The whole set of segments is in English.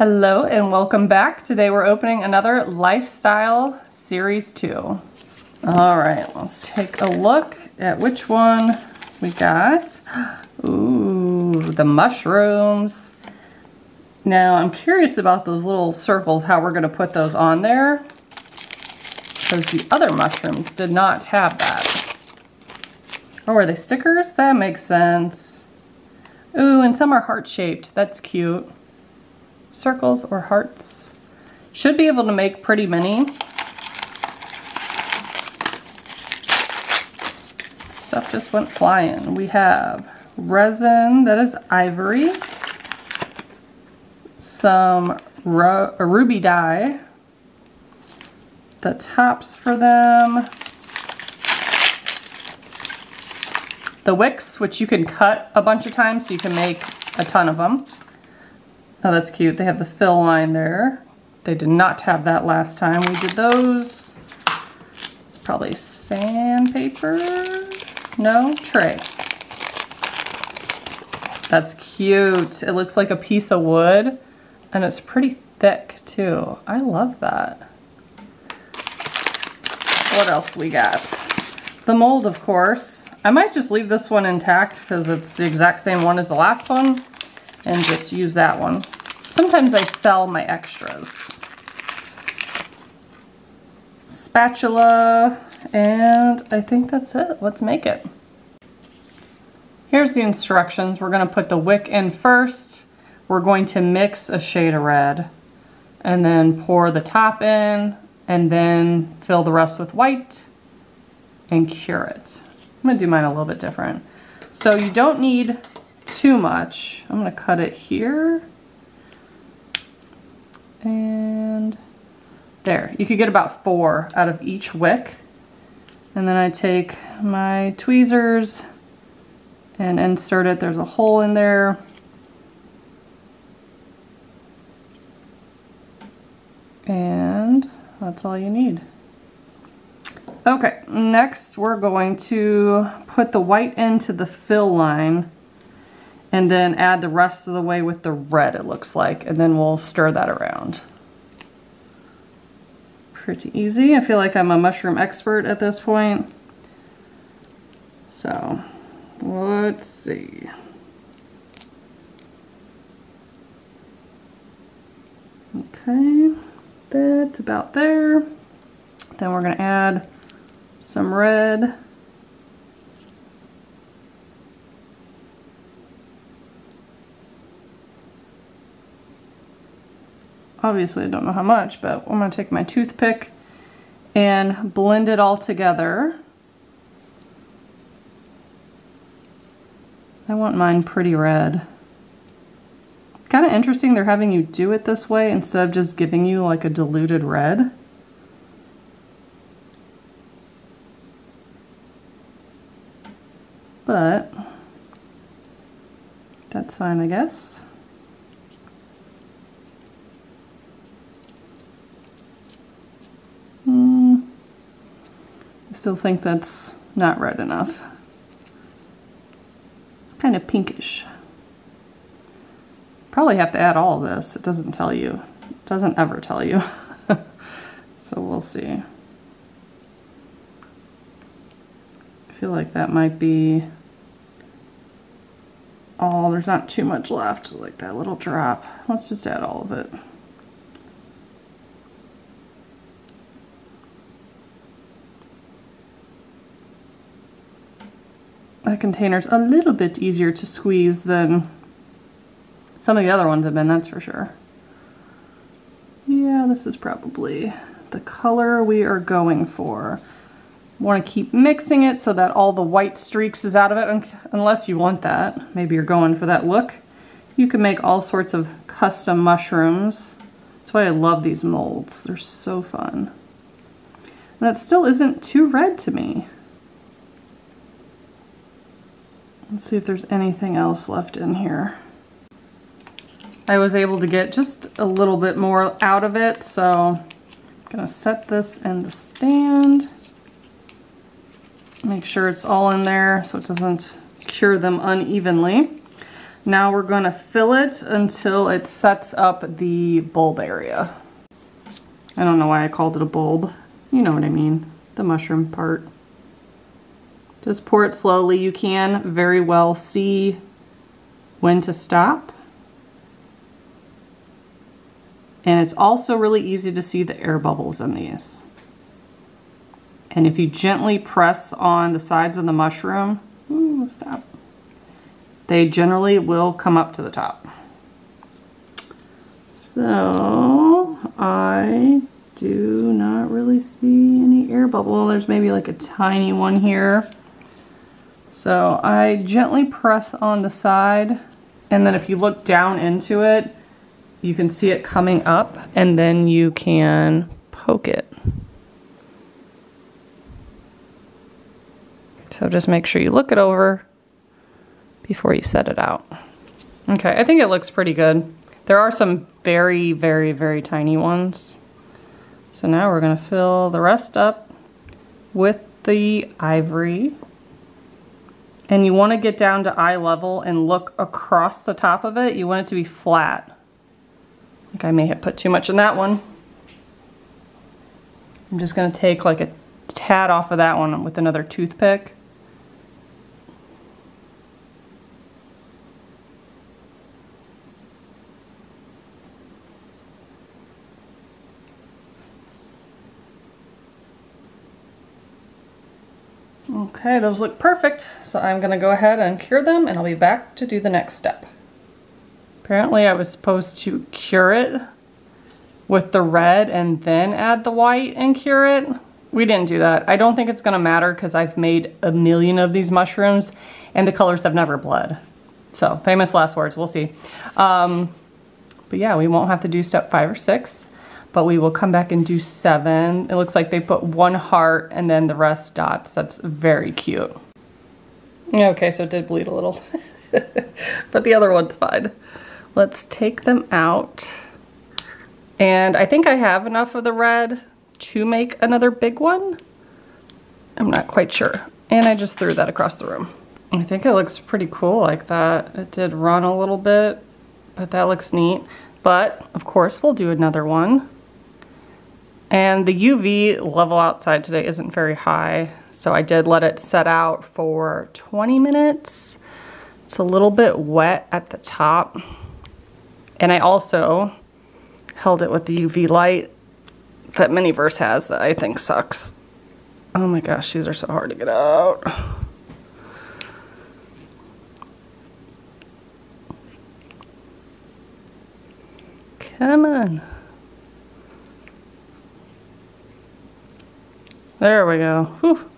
Hello and welcome back. Today we're opening another Lifestyle Series 2. All right, let's take a look at which one we got. Ooh, the mushrooms. Now I'm curious about those little circles, how we're gonna put those on there, because the other mushrooms did not have that. Oh, are they stickers? That makes sense. Ooh, and some are heart-shaped. That's cute. Circles or hearts. Should be able to make pretty many. Stuff just went flying. We have resin, that is ivory. Some ruby dye. The tops for them. The wicks, which you can cut a bunch of times so you can make a ton of them. Oh, that's cute. They have the fill line there. They did not have that last time we did those. It's probably sandpaper. No, tray. That's cute. It looks like a piece of wood and it's pretty thick too. I love that. What else we got? The mold, of course. I might just leave this one intact because it's the exact same one as the last one, and just use that one. Sometimes I sell my extras. Spatula, and I think that's it. Let's make it. Here's the instructions. We're gonna put the wick in first. We're going to mix a shade of red, and then pour the top in, and then fill the rest with white, and cure it. I'm gonna do mine a little bit different. So you don't need too much. I'm gonna cut it here. And there. You could get about 4 out of each wick. And then I take my tweezers and insert it. There's a hole in there. And that's all you need. Okay, next we're going to put the white into the fill line and then add the rest of the way with the red, it looks like, and then we'll stir that around. Pretty easy. I feel like I'm a mushroom expert at this point. So, let's see. Okay, that's about there. Then we're gonna add some red. Obviously I don't know how much, but I'm gonna take my toothpick and blend it all together. I want mine pretty red. Kind of interesting they're having you do it this way instead of just giving you like a diluted red. But that's fine, I guess. I still think that's not red enough. It's kind of pinkish. Probably have to add all of this. It doesn't tell you. It doesn't ever tell you. So we'll see. I feel like that might be all. There's not too much left, like that little drop. Let's just add all of it. That container's a little bit easier to squeeze than some of the other ones have been, that's for sure. Yeah, this is probably the color we are going for. Want to keep mixing it so that all the white streaks is out of it, unless you want that. Maybe you're going for that look. You can make all sorts of custom mushrooms. That's why I love these molds. They're so fun. And that still isn't too red to me. Let's see if there's anything else left in here. I was able to get just a little bit more out of it, so I'm gonna set this in the stand. Make sure it's all in there so it doesn't cure them unevenly. Now we're gonna fill it until it sets up the bulb area. I don't know why I called it a bulb. You know what I mean, the mushroom part. Just pour it slowly. You can very well see when to stop. And it's also really easy to see the air bubbles in these. And if you gently press on the sides of the mushroom, ooh, stop. They generally will come up to the top. So I do not really see any air bubble. There's maybe like a tiny one here. So I gently press on the side, and then if you look down into it, you can see it coming up, and then you can poke it. So just make sure you look it over before you set it out. Okay, I think it looks pretty good. There are some very, very, very tiny ones. So now we're gonna fill the rest up with the ivory. And you wanna get down to eye level and look across the top of it. You want it to be flat. I think I may have put too much in that one. I'm just gonna take like a tad off of that one with another toothpick. Okay, those look perfect. So I'm gonna go ahead and cure them, and I'll be back to do the next step. Apparently I was supposed to cure it with the red and then add the white and cure it. We didn't do that. I don't think it's gonna matter because I've made a million of these mushrooms and the colors have never bled. So famous last words, we'll see. But yeah, we won't have to do step 5 or 6, but we will come back and do 7. It looks like they put 1 heart and then the rest dots. That's very cute. Okay, so it did bleed a little, but the other one's fine. Let's take them out. And I think I have enough of the red to make another big one. I'm not quite sure. And I just threw that across the room. I think it looks pretty cool like that. It did run a little bit, but that looks neat. But of course we'll do another one. And the UV level outside today isn't very high, so I did let it set out for 20 minutes. It's a little bit wet at the top. And I also held it with the UV light that Miniverse has that I think sucks. Oh my gosh, these are so hard to get out. Come on. There we go. Whew.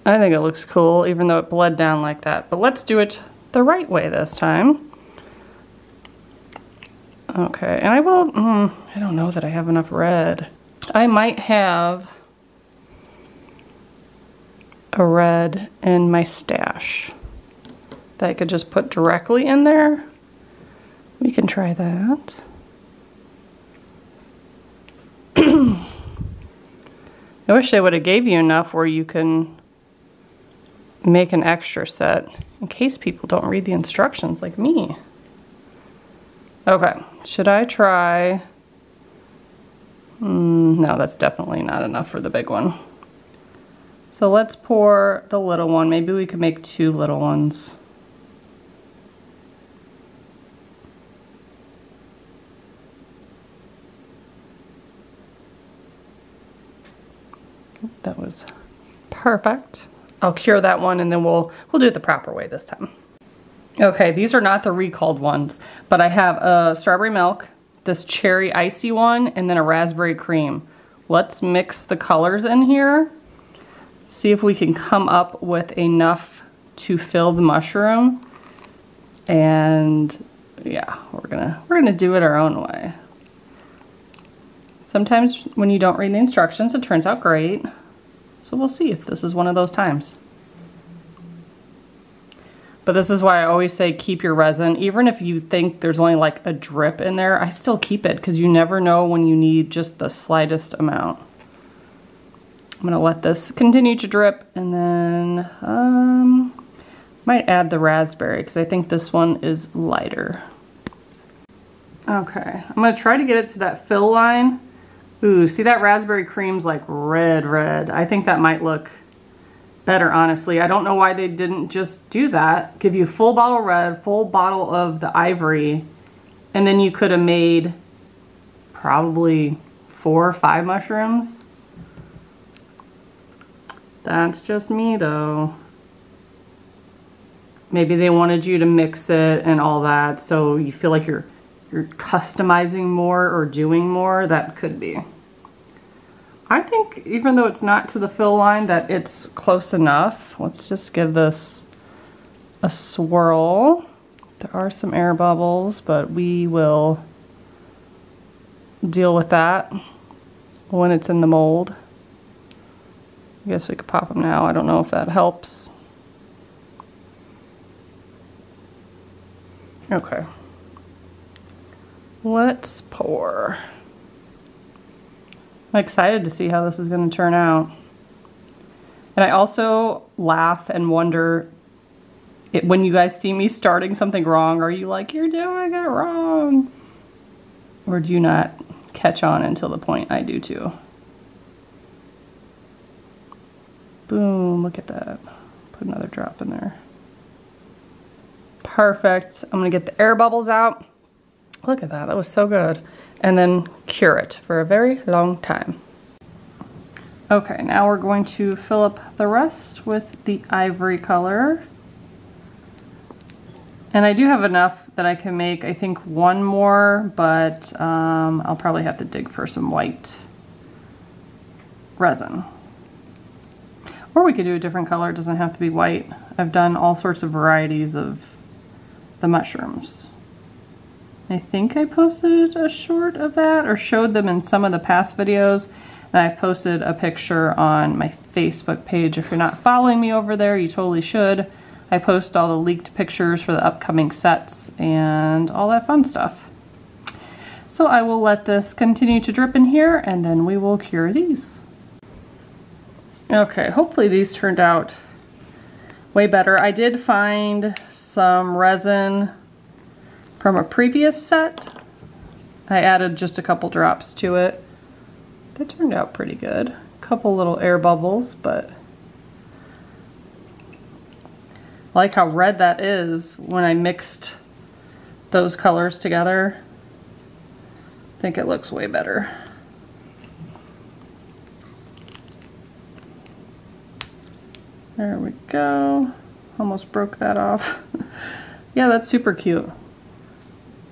I think it looks cool, even though it bled down like that. But let's do it the right way this time. Okay, and I will, I don't know that I have enough red. I might have a red in my stash that I could just put directly in there. We can try that. I wish they would have gave you enough where you can make an extra set in case people don't read the instructions like me. Okay, should I try? No, that's definitely not enough for the big one. So let's pour the little one. Maybe we could make 2 little ones. That was perfect. I'll cure that one and then we'll do it the proper way this time. Okay, these are not the recalled ones, but I have a strawberry milk, this cherry icy one, and then a raspberry cream. Let's mix the colors in here. See if we can come up with enough to fill the mushroom. And yeah, we're gonna do it our own way. Sometimes when you don't read the instructions, it turns out great. So we'll see if this is one of those times. But this is why I always say keep your resin. Even if you think there's only like a drip in there, I still keep it because you never know when you need just the slightest amount. I'm gonna let this continue to drip and then Might add the raspberry because I think this one is lighter. Okay, I'm gonna try to get it to that fill line. Ooh, see that raspberry cream's like red. I think that might look better, honestly. I don't know why they didn't just do that. Give you full bottle red, full bottle of the ivory, and then you could have made probably 4 or 5 mushrooms. That's just me though. Maybe they wanted you to mix it and all that, so you feel like you're customizing more or doing more. That could be. I think even though it's not to the fill line, that it's close enough. Let's just give this a swirl. There are some air bubbles, but we will deal with that when it's in the mold. I guess we could pop them now. I don't know if that helps. Okay. Let's pour. I'm excited to see how this is going to turn out. And I also laugh and wonder, when you guys see me starting something wrong, are you like, you're doing it wrong? Or do you not catch on until the point I do too? Boom, look at that. Put another drop in there. Perfect. I'm gonna get the air bubbles out. Look at that, that was so good. And then cure it for a very long time. Okay, now we're going to fill up the rest with the ivory color. And I do have enough that I can make, I think, 1 more, but I'll probably have to dig for some white resin. Or we could do a different color, it doesn't have to be white. I've done all sorts of varieties of the mushrooms. I think I posted a short of that or showed them in some of the past videos. And I've posted a picture on my Facebook page. If you're not following me over there, you totally should. I post all the leaked pictures for the upcoming sets and all that fun stuff. So I will let this continue to drip in here and then we will cure these. Okay, hopefully these turned out way better. I did find some resin from a previous set. I added just a couple drops to it. That turned out pretty good. A couple little air bubbles, but I like how red that is when I mixed those colors together. I think it looks way better. There we go. Almost broke that off. Yeah, that's super cute.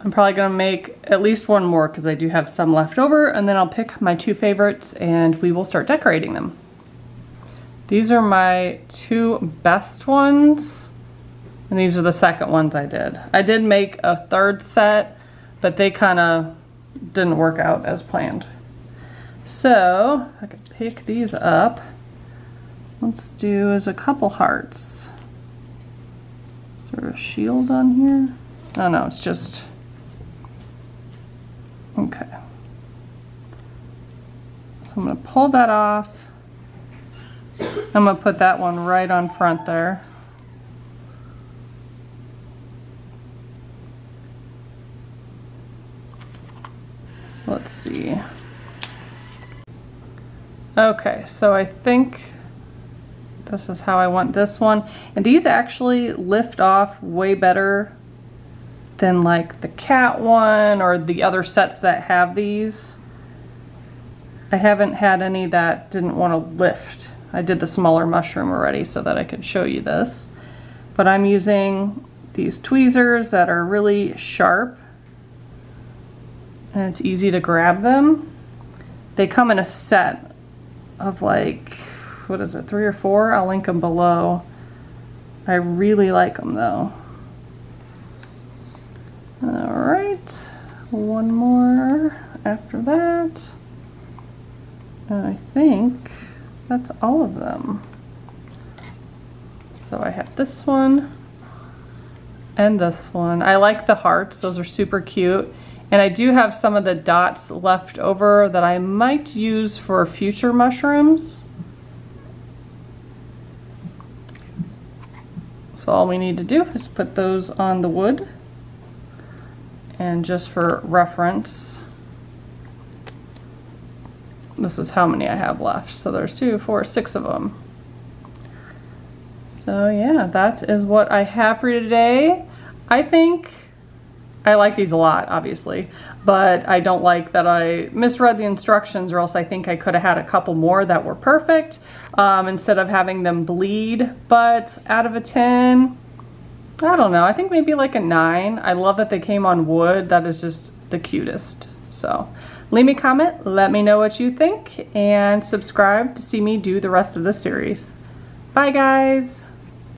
I'm probably gonna make at least 1 more because I do have some left over, and then I'll pick my 2 favorites and we will start decorating them. These are my 2 best ones, and these are the second ones I did. I did make a 3rd set, but they kind of didn't work out as planned. So I could pick these up. Let's do is a couple hearts. Is there a shield on here? Oh no, it's just, okay. So I'm gonna pull that off. I'm gonna put that one right on front there. Let's see. Okay, so I think this is how I want this one. And these actually lift off way better than like the cat one or the other sets that have these. I haven't had any that didn't want to lift. I did the smaller mushroom already so that I could show you this. But I'm using these tweezers that are really sharp. And it's easy to grab them. They come in a set of like, what is it, 3 or 4? I'll link them below. I really like them though. All right, 1 more after that. And I think that's all of them. So I have this one and this one. I like the hearts, those are super cute. And I do have some of the dots left over that I might use for future mushrooms. So all we need to do is put those on the wood. And just for reference, this is how many I have left. So there's 2, 4, 6 of them. So yeah, that is what I have for you today. I think I like these a lot, obviously, but I don't like that I misread the instructions, or else I think I could have had a couple more that were perfect instead of having them bleed. But out of a 10, I don't know, I think maybe like a 9. I love that they came on wood. That is just the cutest. So leave me a comment, let me know what you think, and subscribe to see me do the rest of the series. Bye guys.